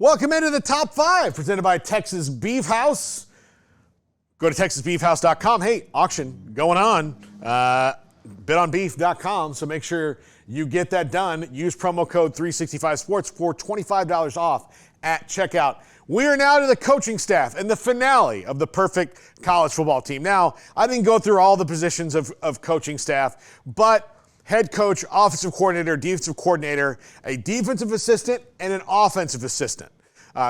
Welcome into the Top 5, presented by Texas Beef House. Go to texasbeefhouse.com. Hey, auction going on. Bitonbeef.com, so make sure you get that done. Use promo code 365sports for $25 off at checkout. We are now to the coaching staff and the finale of the perfect college football team. Now, I didn't go through all the positions of coaching staff, but head coach, offensive coordinator, defensive coordinator, a defensive assistant, and an offensive assistant.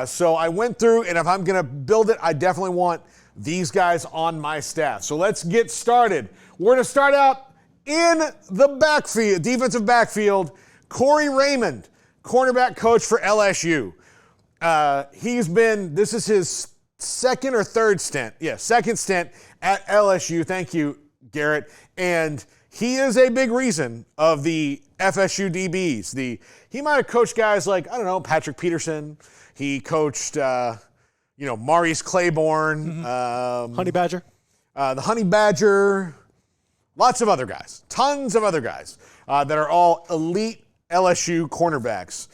So I went through, and if I'm going to build it, I definitely want these guys on my staff. So let's get started. We're going to start out in the backfield, defensive backfield. Corey Raymond, cornerback coach for LSU. This is his second or third stint. Yeah, second stint at LSU. Thank you, Garrett. And he is a big reason of the FSU DBs. He might have coached guys like, I don't know, Patrick Peterson. He coached, Maurice Claiborne. Honey Badger. The Honey Badger. Lots of other guys. Tons of other guys that are all elite LSU cornerbacks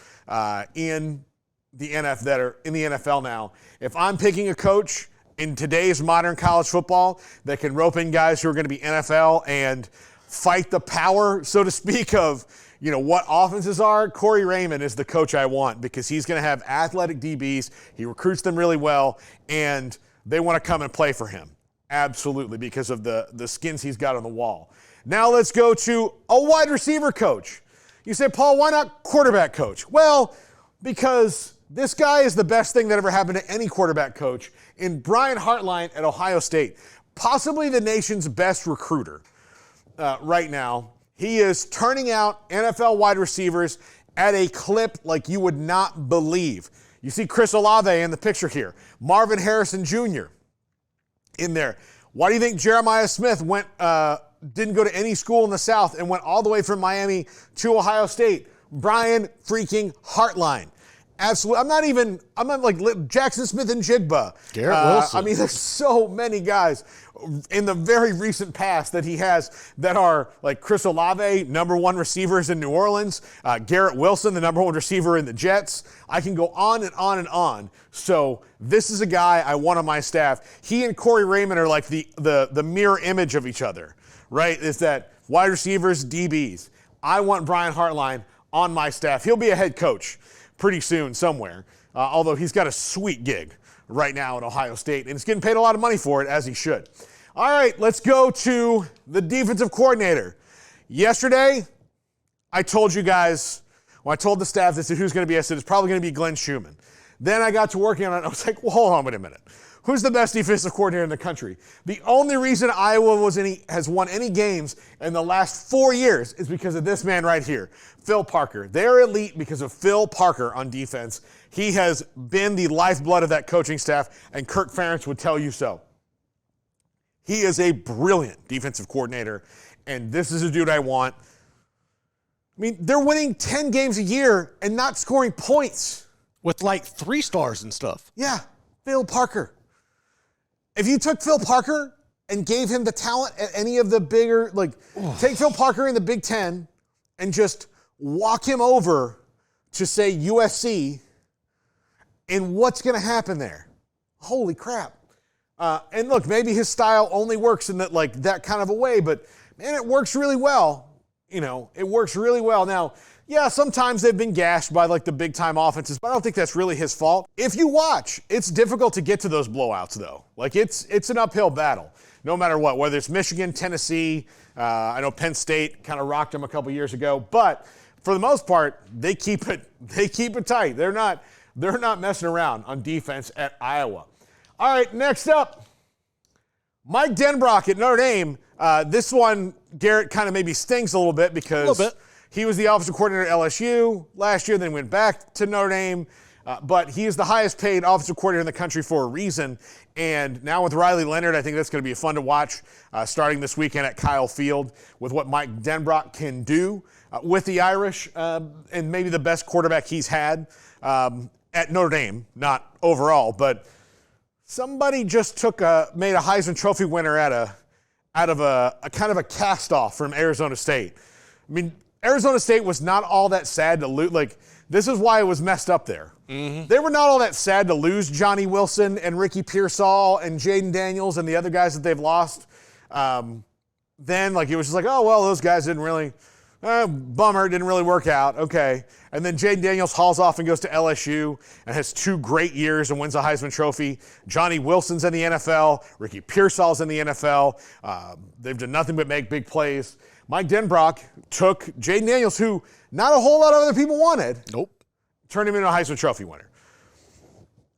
in the NFL now. If I'm picking a coach in today's modern college football that can rope in guys who are going to be NFL and fight the power, so to speak, of what offenses are, Corey Raymond is the coach I want, because he's going to have athletic DBs. He recruits them really well, and they want to come and play for him. Absolutely, because of the skins he's got on the wall. Now let's go to a wide receiver coach. You say, Paul, why not quarterback coach? Well, because this guy is the best thing that ever happened to any quarterback coach in Brian Hartline at Ohio State, possibly the nation's best recruiter right now. He is turning out NFL wide receivers at a clip like you would not believe. You see Chris Olave in the picture here. Marvin Harrison Jr. in there. Why do you think Jeremiah Smith didn't go to any school in the South and went all the way from Miami to Ohio State? Brian freaking Hartline. Absolutely. I'm not like Jackson Smith and Jigba. Garrett Wilson. There's so many guys in the very recent past that he has that are like Chris Olave, number one receivers in New Orleans, Garrett Wilson, the number one receiver in the Jets. I can go on and on and on. So this is a guy I want on my staff. He and Corey Raymond are like the mirror image of each other, right? Is that wide receivers, DBs. I want Brian Hartline on my staff. He'll be a head coach pretty soon somewhere, although he's got a sweet gig right now at Ohio State, and he's getting paid a lot of money for it, as he should. All right, let's go to the defensive coordinator. Yesterday, I told you guys, I told the staff, this is who's going to be. I said, it's probably going to be Glenn Schumann. Then I got to working on it, and I was like, well, hold on, wait a minute. Who's the best defensive coordinator in the country? The only reason Iowa has won any games in the last 4 years is because of this man right here, Phil Parker. They're elite because of Phil Parker on defense. He has been the lifeblood of that coaching staff, and Kirk Ferentz would tell you so. He is a brilliant defensive coordinator, and this is a dude I want. They're winning 10 games a year and not scoring points. With like 3 stars and stuff. Yeah, Phil Parker. If you took Phil Parker and gave him the talent at any of the bigger, take Phil Parker in the Big Ten and just walk him over to, say, USC, and what's going to happen there? Holy crap. And look, maybe his style only works in that kind of a way, but, man, it works really well. It works really well. Now, yeah, sometimes they've been gashed by the big-time offenses, but I don't think that's really his fault. If you watch, it's difficult to get to those blowouts, though. It's an uphill battle, no matter what, whether it's Michigan, Tennessee. I know Penn State kind of rocked them a couple years ago, but for the most part, they keep it tight. They're not messing around on defense at Iowa. All right, next up, Mike Denbrock at Notre Dame. This one, Garrett, kind of maybe stings a little bit because he was the offensive coordinator at LSU last year, then went back to Notre Dame. But he is the highest paid offensive coordinator in the country for a reason. And now with Riley Leonard, I think that's going to be fun to watch starting this weekend at Kyle Field with what Mike Denbrock can do with the Irish and maybe the best quarterback he's had at Notre Dame, not overall. But somebody just made a Heisman Trophy winner out of a kind of a cast-off from Arizona State. Arizona State was not all that sad to lose. this is why it was messed up there. They were not all that sad to lose Johnny Wilson and Ricky Pearsall and Jaden Daniels and the other guys that they've lost. Then, like, it was just like, oh, well, those guys didn't really, bummer, didn't really work out. Okay. And then Jaden Daniels hauls off and goes to LSU and has 2 great years and wins a Heisman Trophy. Johnny Wilson's in the NFL. Ricky Pearsall's in the NFL. They've done nothing but make big plays. Mike Denbrock took Jaden Daniels, who not a whole lot of other people wanted. Nope. Turned him into a Heisman Trophy winner.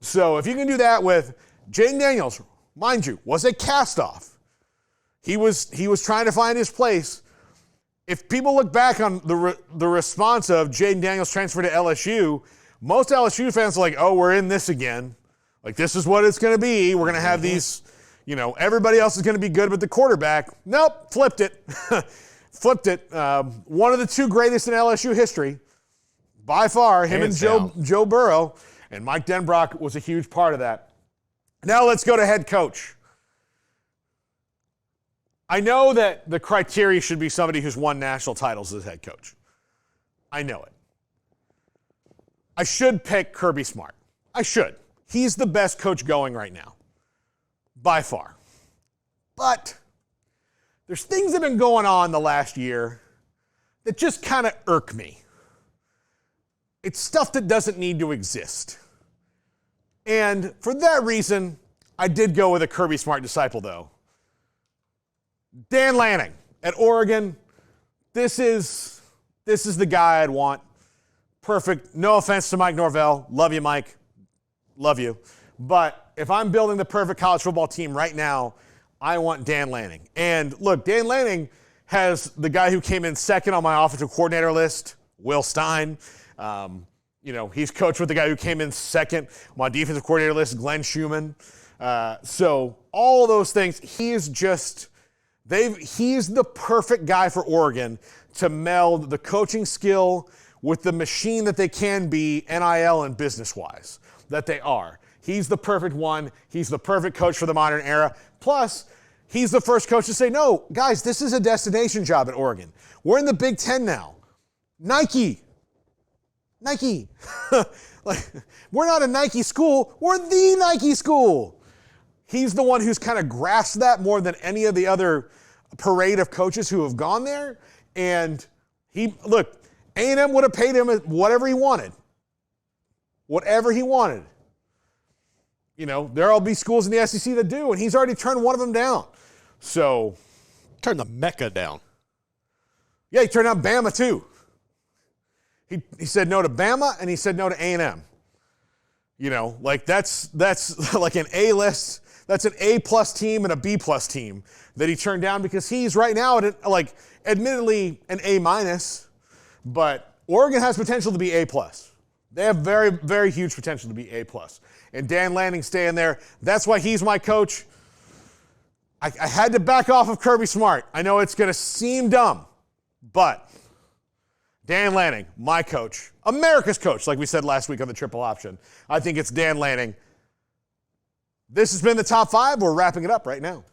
So if you can do that with Jaden Daniels, mind you, was a cast-off. He was trying to find his place. If people look back on the response of Jaden Daniels transfer to LSU, most LSU fans are like, oh, we're in this again. Like, this is what it's going to be. We're going to have these, everybody else is going to be good but the quarterback. Nope, flipped it. Flipped it. One of the 2 greatest in LSU history, by far, him and Joe Burrow, and Mike Denbrock was a huge part of that. Now let's go to head coach. I know that the criteria should be somebody who's won national titles as head coach. I know it. I should pick Kirby Smart. I should. He's the best coach going right now, by far. But there's things that have been going on the last year that just kind of irk me. It's stuff that doesn't need to exist. And for that reason, I did go with a Kirby Smart disciple, though. Dan Lanning at Oregon. This is the guy I'd want. Perfect. No offense to Mike Norvell. Love you, Mike. Love you. But if I'm building the perfect college football team right now, I want Dan Lanning. And look, Dan Lanning has the guy who came in second on my offensive coordinator list, Will Stein. He's coached with the guy who came in second on my defensive coordinator list, Glenn Schumann. So all those things, he's the perfect guy for Oregon to meld the coaching skill with the machine that they can be, NIL and business-wise, that they are. He's the perfect one. He's the perfect coach for the modern era. Plus, he's the first coach to say, no, guys, this is a destination job at Oregon. We're in the Big Ten now. Nike. We're not a Nike school. We're the Nike school. He's the one who's kind of grasped that more than any of the other parade of coaches who have gone there. And A&M would have paid him whatever he wanted. Whatever he wanted. There'll be schools in the SEC that do, and he's already turned one of them down. So. Turn the Mecca down. Yeah, he turned down Bama too. He said no to Bama, and he said no to A&M. That's like an A list. That's an A+ team and a B+ team that he turned down because he's right now at admittedly an A-, but Oregon has potential to be A+. They have very, very huge potential to be A+. And Dan Lanning staying there. That's why he's my coach. I had to back off of Kirby Smart. I know it's going to seem dumb, but Dan Lanning, my coach, America's coach, like we said last week on the Triple Option. I think it's Dan Lanning. This has been the Top 5. We're wrapping it up right now.